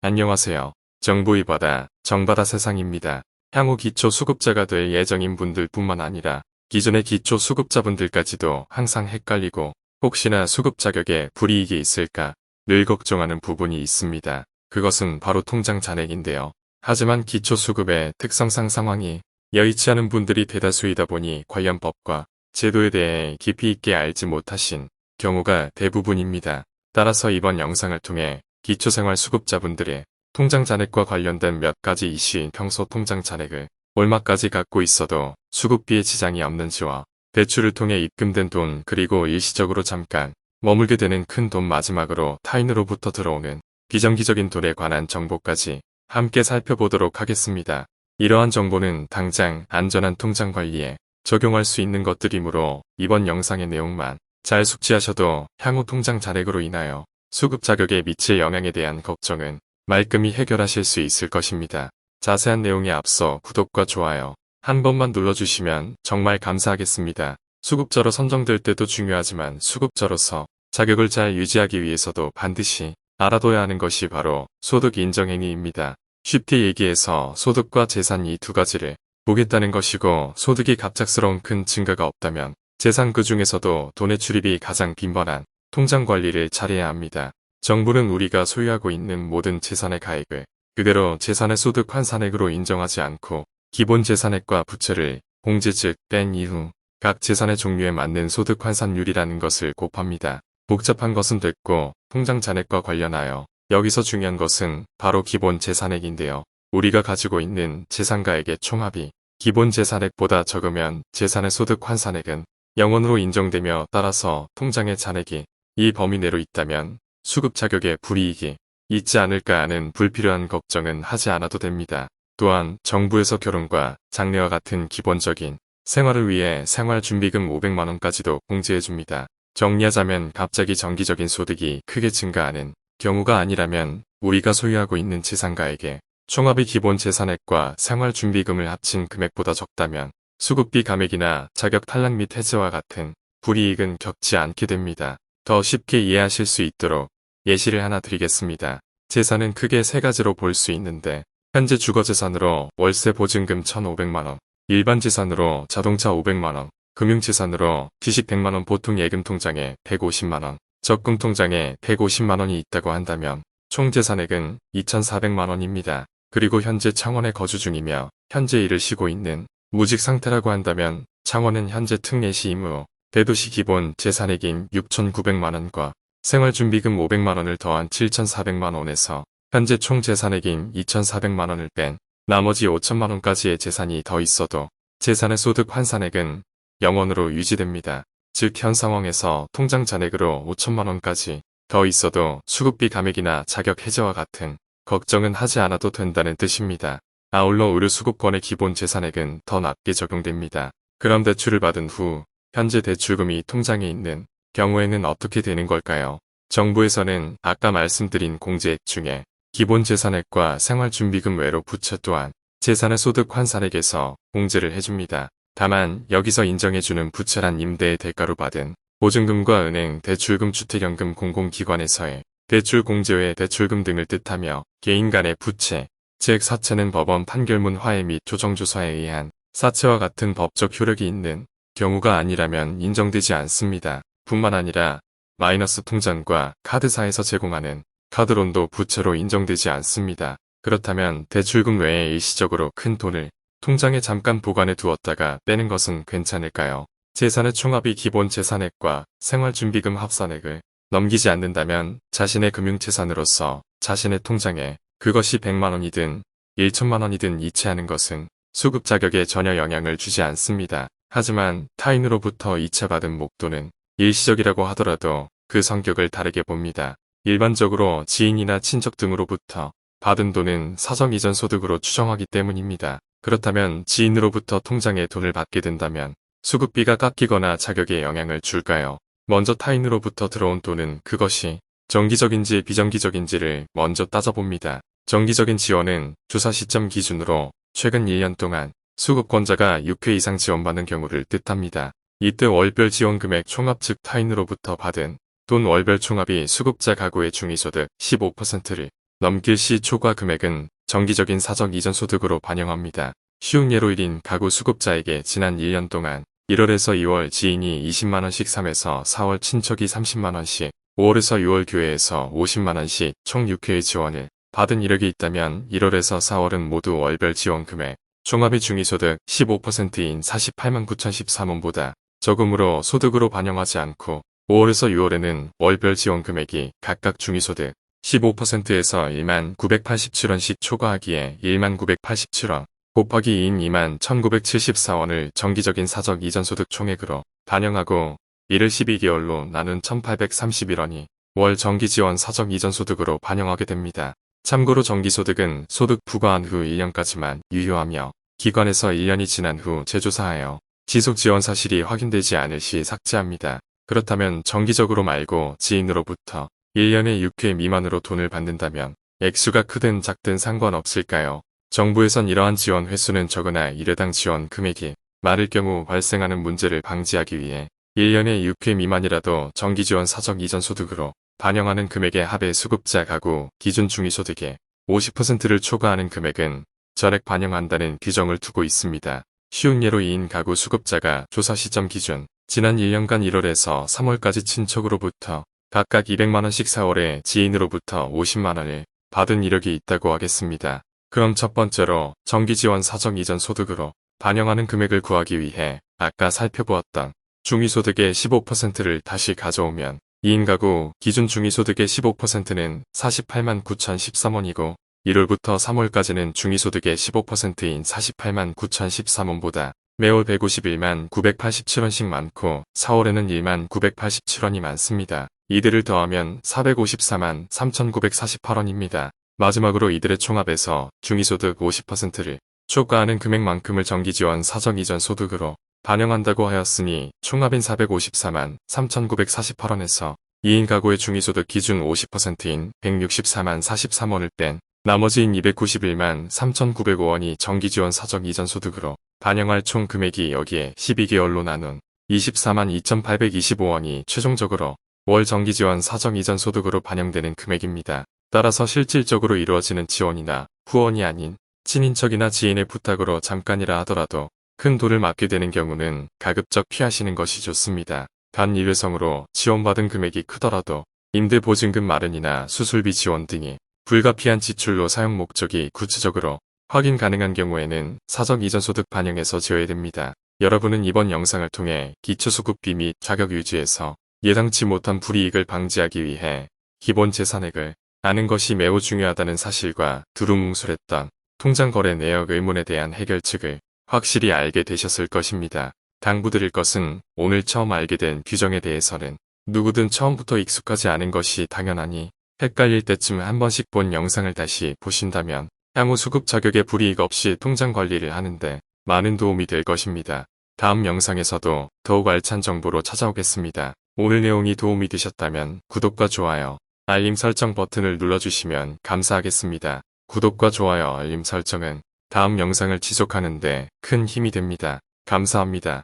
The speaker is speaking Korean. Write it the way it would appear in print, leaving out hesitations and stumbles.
안녕하세요. 정부의 바다, 정바다 세상입니다. 향후 기초수급자가 될 예정인 분들뿐만 아니라 기존의 기초수급자분들까지도 항상 헷갈리고 혹시나 수급 자격에 불이익이 있을까 늘 걱정하는 부분이 있습니다. 그것은 바로 통장 잔액인데요. 하지만 기초수급의 특성상 상황이 여의치 않은 분들이 대다수이다 보니 관련 법과 제도에 대해 깊이 있게 알지 못하신 경우가 대부분입니다. 따라서 이번 영상을 통해 기초생활수급자분들의 통장 잔액과 관련된 몇 가지 이슈인 평소 통장 잔액을 얼마까지 갖고 있어도 수급비에 지장이 없는지와 대출을 통해 입금된 돈 그리고 일시적으로 잠깐 머물게 되는 큰 돈 마지막으로 타인으로부터 들어오는 비정기적인 돈에 관한 정보까지 함께 살펴보도록 하겠습니다. 이러한 정보는 당장 안전한 통장 관리에 적용할 수 있는 것들이므로 이번 영상의 내용만 잘 숙지하셔도 향후 통장 잔액으로 인하여 수급 자격에 미칠 영향에 대한 걱정은 말끔히 해결하실 수 있을 것입니다. 자세한 내용에 앞서 구독과 좋아요 한 번만 눌러주시면 정말 감사하겠습니다. 수급자로 선정될 때도 중요하지만 수급자로서 자격을 잘 유지하기 위해서도 반드시 알아둬야 하는 것이 바로 소득 인정 행위입니다. 쉽게 얘기해서 소득과 재산 이 두 가지를 보겠다는 것이고, 소득이 갑작스러운 큰 증가가 없다면 재산 그 중에서도 돈의 출입이 가장 빈번한 통장 관리를 잘해야 합니다. 정부는 우리가 소유하고 있는 모든 재산의 가액을 그대로 재산의 소득 환산액으로 인정하지 않고 기본 재산액과 부채를 공제 즉 뺀 이후 각 재산의 종류에 맞는 소득 환산율이라는 것을 곱합니다. 복잡한 것은 됐고 통장 잔액과 관련하여 여기서 중요한 것은 바로 기본 재산액인데요. 우리가 가지고 있는 재산가액의 총합이 기본 재산액보다 적으면 재산의 소득 환산액은 0원으로 인정되며, 따라서 통장의 잔액이 이 범위 내로 있다면 수급 자격에 불이익이 있지 않을까 하는 불필요한 걱정은 하지 않아도 됩니다. 또한 정부에서 결혼과 장래와 같은 기본적인 생활을 위해 생활준비금 500만원까지도 공제해줍니다. 정리하자면 갑자기 정기적인 소득이 크게 증가하는 경우가 아니라면 우리가 소유하고 있는 재산가액의 총합이 기본 재산액과 생활준비금을 합친 금액보다 적다면 수급비 감액이나 자격 탈락 및 해지와 같은 불이익은 겪지 않게 됩니다. 더 쉽게 이해하실 수 있도록 예시를 하나 드리겠습니다. 재산은 크게 세 가지로 볼 수 있는데, 현재 주거재산으로 월세 보증금 1,500만원, 일반 재산으로 자동차 500만원, 금융재산으로 주식 100만원, 보통 예금 통장에 150만원, 적금 통장에 150만원이 있다고 한다면 총 재산액은 2,400만원입니다. 그리고 현재 창원에 거주 중이며 현재 일을 쉬고 있는 무직 상태라고 한다면 창원은 현재 특례시이므로 대도시 기본 재산액인 6,900만원과 생활준비금 500만원을 더한 7,400만원에서 현재 총 재산액인 2,400만원을 뺀 나머지 5천만원까지의 재산이 더 있어도 재산의 소득 환산액은 0원으로 유지됩니다. 즉 현 상황에서 통장 잔액으로 5천만원까지 더 있어도 수급비 감액이나 자격 해제와 같은 걱정은 하지 않아도 된다는 뜻입니다. 아울러 의료수급권의 기본 재산액은 더 낮게 적용됩니다. 그럼 대출을 받은 후 현재 대출금이 통장에 있는 경우에는 어떻게 되는 걸까요? 정부에서는 아까 말씀드린 공제액 중에 기본 재산액과 생활준비금 외로 부채 또한 재산의 소득 환산액에서 공제를 해줍니다. 다만 여기서 인정해주는 부채란 임대의 대가로 받은 보증금과 은행, 대출금, 주택연금, 공공기관에서의 대출 공제 외 대출금 등을 뜻하며, 개인 간의 부채, 즉 사채는 법원 판결문 화해 및 조정조사에 의한 사채와 같은 법적 효력이 있는 경우가 아니라면 인정되지 않습니다. 뿐만 아니라 마이너스 통장과 카드사에서 제공하는 카드론도 부채로 인정되지 않습니다. 그렇다면 대출금 외에 일시적으로 큰 돈을 통장에 잠깐 보관해 두었다가 빼는 것은 괜찮을까요? 재산의 총합이 기본 재산액과 생활준비금 합산액을 넘기지 않는다면 자신의 금융재산으로서 자신의 통장에 그것이 100만원이든 1천만원이든 이체하는 것은 수급 자격에 전혀 영향을 주지 않습니다. 하지만 타인으로부터 이체받은 목돈은 일시적이라고 하더라도 그 성격을 다르게 봅니다. 일반적으로 지인이나 친척 등으로부터 받은 돈은 사정 이전 소득으로 추정하기 때문입니다. 그렇다면 지인으로부터 통장에 돈을 받게 된다면 수급비가 깎이거나 자격에 영향을 줄까요? 먼저 타인으로부터 들어온 돈은 그것이 정기적인지 비정기적인지를 먼저 따져봅니다. 정기적인 지원은 조사 시점 기준으로 최근 1년 동안 수급권자가 6회 이상 지원받는 경우를 뜻합니다. 이때 월별 지원 금액 총합 즉 타인으로부터 받은 돈 월별 총합이 수급자 가구의 중위소득 15%를 넘길 시 초과 금액은 정기적인 사적 이전 소득으로 반영합니다. 쉬운 예로 1인 가구 수급자에게 지난 1년 동안 1월에서 2월 지인이 20만원씩 3에서 4월 친척이 30만원씩, 5월에서 6월 교회에서 50만원씩 총 6회의 지원을 받은 이력이 있다면 1월에서 4월은 모두 월별 지원 금액, 종합의 중위소득 15%인 48만 9,013원보다 적음으로 소득으로 반영하지 않고 5월에서 6월에는 월별 지원 금액이 각각 중위소득 15%에서 1만 987원씩 초과하기에 1만 987원 곱하기 2인 2만 1974원을 정기적인 사적 이전소득 총액으로 반영하고 이를 12개월로 나눈 1831원이 월 정기지원 사적 이전소득으로 반영하게 됩니다. 참고로 정기소득은 소득 부과한 후 1년까지만 유효하며 기관에서 1년이 지난 후 재조사하여 지속지원 사실이 확인되지 않을 시 삭제합니다. 그렇다면 정기적으로 말고 지인으로부터 1년에 6회 미만으로 돈을 받는다면 액수가 크든 작든 상관없을까요? 정부에선 이러한 지원 횟수는 적으나 1회당 지원 금액이 많을 경우 발생하는 문제를 방지하기 위해 1년에 6회 미만이라도 정기지원 사적 이전 소득으로 반영하는 금액의 합의 수급자 가구 기준 중위소득의 50%를 초과하는 금액은 전액 반영한다는 규정을 두고 있습니다. 쉬운 예로 2인 가구 수급자가 조사 시점 기준 지난 1년간 1월에서 3월까지 친척으로부터 각각 200만원씩 4월에 지인으로부터 50만원을 받은 이력이 있다고 하겠습니다. 그럼 첫 번째로 정기지원 사적 이전 소득으로 반영하는 금액을 구하기 위해 아까 살펴보았던 중위소득의 15%를 다시 가져오면 2인 가구 기준 중위소득의 15%는 48만 9,013원이고 1월부터 3월까지는 중위소득의 15%인 48만 9,013원보다 매월 151만 987원씩 많고 4월에는 1만 987원이 많습니다. 이들을 더하면 454만 3,948원입니다. 마지막으로 이들의 총합에서 중위소득 50%를 초과하는 금액만큼을 정기지원 사적 이전 소득으로 반영한다고 하였으니 총합인 454만 3,948원에서 2인 가구의 중위소득 기준 50%인 164만 43원을 뺀 나머지인 291만 3,905원이 정기지원 사적 이전 소득으로 반영할 총 금액이 여기에 12개월로 나눈 24만 2,825원이 최종적으로 월 정기지원 사적 이전 소득으로 반영되는 금액입니다. 따라서 실질적으로 이루어지는 지원이나 후원이 아닌 친인척이나 지인의 부탁으로 잠깐이라 하더라도 큰 돈을 맡게 되는 경우는 가급적 피하시는 것이 좋습니다. 단 일회성으로 지원받은 금액이 크더라도 임대보증금 마련이나 수술비 지원 등이 불가피한 지출로 사용 목적이 구체적으로 확인 가능한 경우에는 사적 이전 소득 반영에서 제외됩니다. 여러분은 이번 영상을 통해 기초수급비 및 자격 유지에서 예상치 못한 불이익을 방지하기 위해 기본 재산액을 아는 것이 매우 중요하다는 사실과 두루뭉술했던 통장거래 내역 의문에 대한 해결책을 확실히 알게 되셨을 것입니다. 당부드릴 것은 오늘 처음 알게 된 규정에 대해서는 누구든 처음부터 익숙하지 않은 것이 당연하니 헷갈릴 때쯤 한 번씩 본 영상을 다시 보신다면 향후 수급 자격에 불이익 없이 통장 관리를 하는데 많은 도움이 될 것입니다. 다음 영상에서도 더욱 알찬 정보로 찾아오겠습니다. 오늘 내용이 도움이 되셨다면 구독과 좋아요, 알림 설정 버튼을 눌러주시면 감사하겠습니다. 구독과 좋아요, 알림 설정은 다음 영상을 지속하는 데 큰 힘이 됩니다. 감사합니다.